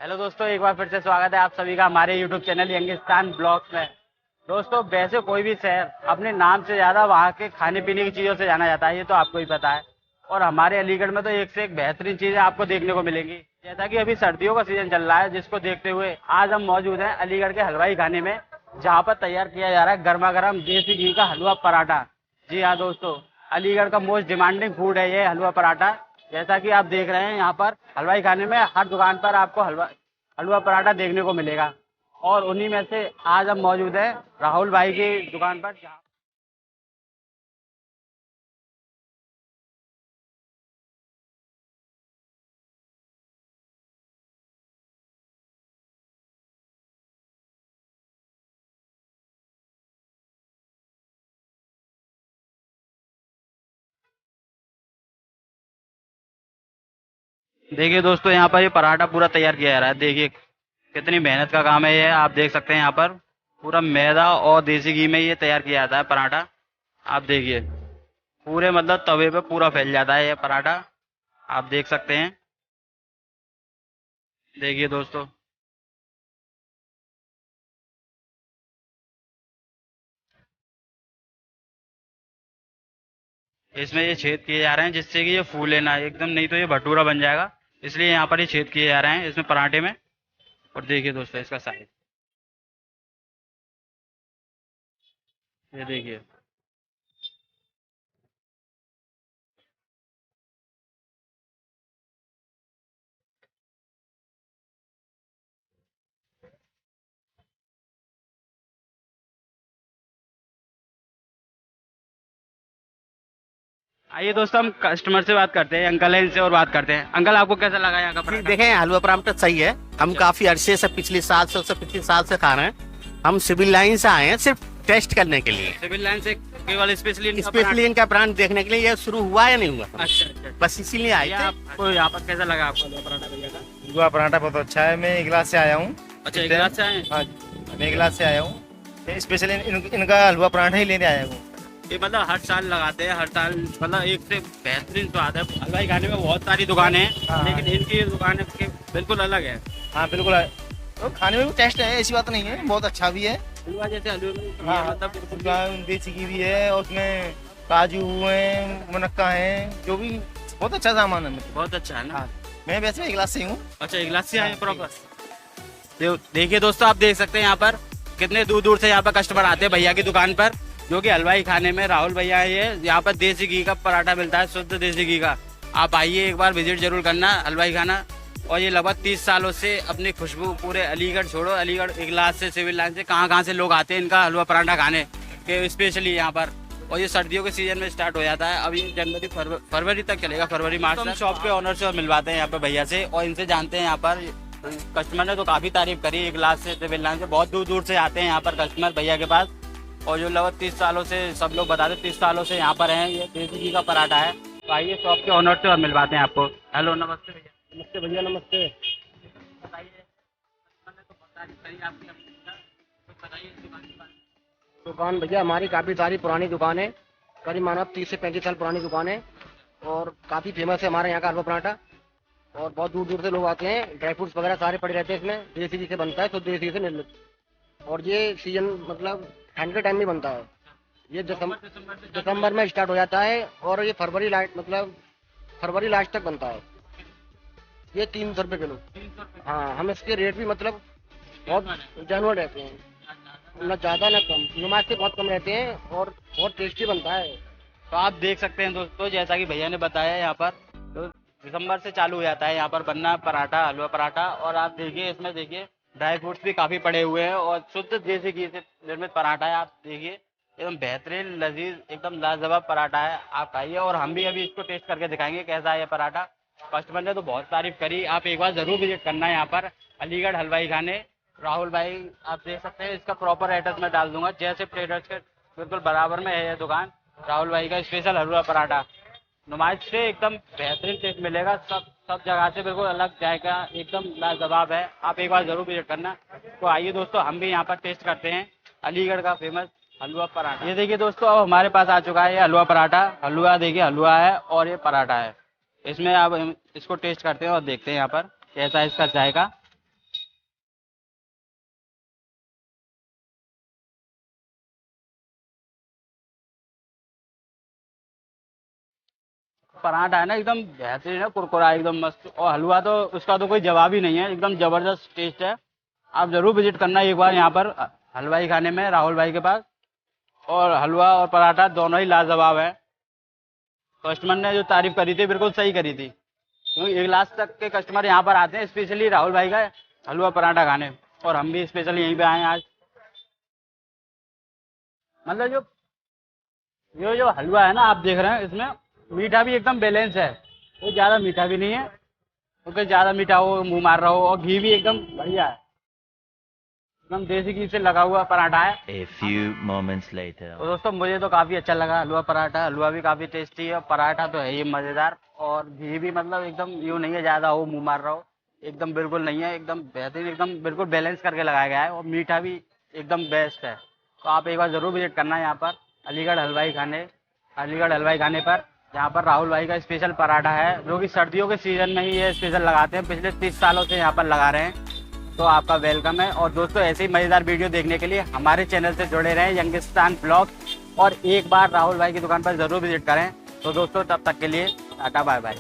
Hello दोस्तों, एक बार फिर से स्वागत है आप सभी का हमारे यूट्यूब चैनल यंगिस्तान ब्लॉग्स में। दोस्तों, वैसे कोई भी शहर अपने नाम से ज़्यादा वहाँ के खाने पीने की चीज़ों से जाना जाता है, ये तो आपको ही पता है। और हमारे अलीगढ़ में तो एक से एक बेहतरीन चीज़ें आपको देखने को मिलेंगी। जैसा कि अभी सर्दियों का सीजन चल रहा है, जिसको देखते हुए आज हम मौजूद हैं अलीगढ़ के हलवाई खाने में, जहाँ पर तैयार किया जा रहा है गर्मा गर्म देसी घी का हलवा पराठा। जी हाँ दोस्तों, अलीगढ़ का मोस्ट डिमांडिंग फूड है ये हलवा पराठा। जैसा कि आप देख रहे हैं, यहाँ पर हलवाई खाने में हर दुकान पर आपको हलवा हलवा पराठा देखने को मिलेगा। और उन्हीं में से आज हम मौजूद हैं राहुल भाई की दुकान पर, जहाँ देखिए दोस्तों, यहाँ पर ये पराठा पूरा तैयार किया जा रहा है। देखिए कितनी मेहनत का काम है ये, आप देख सकते हैं। यहाँ पर पूरा मैदा और देसी घी में ये तैयार किया जाता है पराठा। आप देखिए पूरे मतलब तवे पे पूरा फैल जाता है ये पराठा, आप देख सकते हैं। देखिए दोस्तों, इसमें ये छेद किए जा रहे हैं जिससे कि ये फूले ना एकदम, नहीं तो ये भटूरा बन जाएगा। इसलिए यहाँ पर ये छेद किए जा रहे हैं इसमें पराठे में। और देखिए दोस्तों इसका साइज, ये देखिए। आइए दोस्तों, हम कस्टमर से बात करते हैं, अंकल है, इनसे और बात करते हैं। अंकल, आपको कैसा लगा यहाँ का जी पराठा? देखें, हलवा पराठा सही है। हम काफी अरसे से पिछले साल से खा रहे हैं। हम सिविल लाइन से आए हैं सिर्फ टेस्ट करने के लिए, सिविल लाइन से केवल स्पेशली स्पेशली इनका ब्रांड देखने के लिए। ये शुरू हुआ या नहीं हुआ, अच्छा अच्छा। बस इसीलिए आए भैया, थे। आपको यहाँ पर कैसा लगा आपको हलवा पराठा भैया का? हलवा पराठा बहुत अच्छा है। मैं एक गिलास से आया हूँ। अच्छा, एक गिलास से आए हैं? हाँ, मैं एक गिलास से आया हूँ। स्पेशली इनका हलवा पराठा ही लेने आया हूँ। ये मतलब हर साल लगाते हैं, हर साल मतलब एक से बेहतरीन स्वाद है। हलवाई खाने में बहुत सारी दुकानें हैं, हाँ। लेकिन इनकी दुकान के बिल्कुल अलग है। हाँ बिल्कुल है। तो खाने में भी टेस्ट है, ऐसी बात नहीं है, बहुत अच्छा भी है। हलवा जैसे हलवे में हाँ, मतलब बिल्कुल उसका देसी घी भी है और उसमें काजू है, मुनक्का है, जो भी बहुत अच्छा सामान है। मतलब बहुत अच्छा है ना। हाँ, मैं वैसे एक गिलास से ही हूँ। अच्छा, एक गिलास से आए हाँ, प्रॉपर। देखिए दोस्तों, आप देख सकते हैं यहाँ पर कितने दूर दूर से यहाँ पर कस्टमर आते हैं भैया की दुकान पर, जो कि हलवाई खाने में राहुल भैया है। ये यहाँ पर देसी घी का पराठा मिलता है, शुद्ध देसी घी का। आप आइए, एक बार विजिट जरूर करना हलवाई खाना। और ये लगभग 30 सालों से अपनी खुशबू पूरे अलीगढ़ छोड़ो, अलीगढ़ इगलास से, सिविल लाइन से, कहाँ कहाँ से लोग आते हैं इनका हलवा पराठा खाने के, स्पेशली यहाँ पर। और ये सर्दियों के सीजन में स्टार्ट हो जाता है, अभी जनवरी फरवरी तक चलेगा, फरवरी मार्च तक। हम शॉप के ऑनर से मिलवाते हैं यहाँ पे भैया से, और इनसे जानते हैं यहाँ पर। कस्टमर ने तो काफ़ी तारीफ करी एक गिलास से, सिविल लाइन से बहुत दूर दूर से आते हैं यहाँ पर कस्टमर भैया के पास। और जो लगभग 30 सालों से, सब लोग बताते 30 सालों से यहाँ पर हैं। ये देसी घी का पराठा है। तो आइए शॉप के ऑनर से और मिलवाते हैं आपको। हेलो, नमस्ते भैया। नमस्ते भैया, नमस्ते। बताइए, कस्टमर ने तो बहुत तारीफ करी आपकी अपनी का, तो बताइए इस दुकान के बारे में। दुकान भैया हमारी काफी सारी पुरानी दुकान है, करीब मानो 30 से 35 साल पुरानी दुकान है। और काफी फेमस है हमारे यहाँ का हलवा पराठा। और बहुत दूर दूर से लोग आते हैं। ड्राई फ्रूट्स वगैरह सारे पड़े रहते हैं इसमें। देसी घी से बनता है, तो देसी घी से निर्मित। और ये सीजन मतलब ठंड के टाइम में बनता है। ये दिसंबर में स्टार्ट हो जाता है और ये फरवरी लास्ट तक बनता है। ये 300 रुपये किलो। 300 रुपये। हाँ, हम इसके रेट भी मतलब बहुत जानवर रहते हैं, न ज़्यादा न कम, नुमाइश से बहुत कम रहते हैं। और बहुत टेस्टी बनता है। तो आप देख सकते हैं दोस्तों, जैसा कि भैया ने बताया यहाँ पर, तो दिसंबर से चालू हो जाता है यहाँ पर बनना पराठा, हलवा पराठा। और आप देखिए, इसमें देखिए ड्राई फ्रूट्स भी काफ़ी पड़े हुए हैं, और शुद्ध देसी घी से निर्मित पराठा है। आप देखिए एकदम बेहतरीन, लजीज, एकदम लाजवाब पराठा है। आप खाइए, और हम भी अभी इसको टेस्ट करके दिखाएंगे कैसा है ये पराठा। कस्टमर ने तो बहुत तारीफ करी, आप एक बार जरूर विजिट करना है यहाँ पर अलीगढ़ हलवाई खाने। राहुल भाई, आप देख सकते हैं, इसका प्रॉपर एड्रेस मैं डाल दूंगा, जैसे ट्रेडर्स के बिल्कुल बराबर में है ये दुकान। राहुल भाई का स्पेशल हलवा पराठा नुमाइश से एकदम बेहतरीन टेस्ट मिलेगा। सब जगह से बिल्कुल अलग जाएगा, एकदम लाजवाब है। आप एक बार जरूर विजिट करना। तो आइए दोस्तों, हम भी यहाँ पर टेस्ट करते हैं अलीगढ़ का फेमस हलवा पराठा। ये देखिए दोस्तों, अब हमारे पास आ चुका है ये हलवा पराठा। हलवा देखिए, हलवा है और ये पराठा है। इसमें अब हम इसको टेस्ट करते हैं और देखते हैं यहाँ पर कैसा इसका जाएगा। पराठा है ना एकदम बेहतरीन है, कुरकुरा एकदम मस्त, और हलवा तो उसका तो कोई जवाब ही नहीं है, एकदम जबरदस्त टेस्ट है। आप जरूर विजिट करना एक बार यहाँ पर हलवाई खाने में राहुल भाई के पास। और हलवा और पराठा दोनों ही लाजवाब है। कस्टमर ने जो तारीफ करी थी बिल्कुल सही करी थी, क्योंकि 1 लाख तक के कस्टमर यहाँ पर आते हैं स्पेशली राहुल भाई का हलवा पराठा खाने, और हम भी स्पेशली यहीं पे आए हैं आज। मतलब जो हलवा है ना आप देख रहे हैं, इसमें मीठा भी एकदम बैलेंस है, कोई ज्यादा मीठा भी नहीं है, क्योंकि ज्यादा मीठा हो मुंह मार रहा हो, और घी भी एकदम बढ़िया है, एकदम देसी घी से लगा हुआ पराठा है। A few moments later. तो दोस्तों मुझे तो काफी अच्छा लगा हलवा पराठा, हलवा भी काफी टेस्टी है, और पराठा तो है ही मजेदार, और घी भी मतलब एकदम यूं नहीं है ज्यादा हो मुंह मार रहा हो, एकदम बिल्कुल नहीं है, एकदम बेहतरीन, एकदम बिल्कुल बैलेंस करके लगाया गया है, और मीठा भी एकदम बेस्ट है। तो आप एक बार जरूर विजिट करना यहाँ पर अलीगढ़ हलवाई खाने पर, यहाँ पर राहुल भाई का स्पेशल पराठा है, जो कि सर्दियों के सीजन में ही ये स्पेशल लगाते हैं, पिछले 30 सालों से यहाँ पर लगा रहे हैं। तो आपका वेलकम है। और दोस्तों ऐसे ही मजेदार वीडियो देखने के लिए हमारे चैनल से जुड़े रहें, यंगिस्तान ब्लॉग, और एक बार राहुल भाई की दुकान पर जरूर विजिट करें। तो दोस्तों तब तक के लिए टाटा बाय बाय।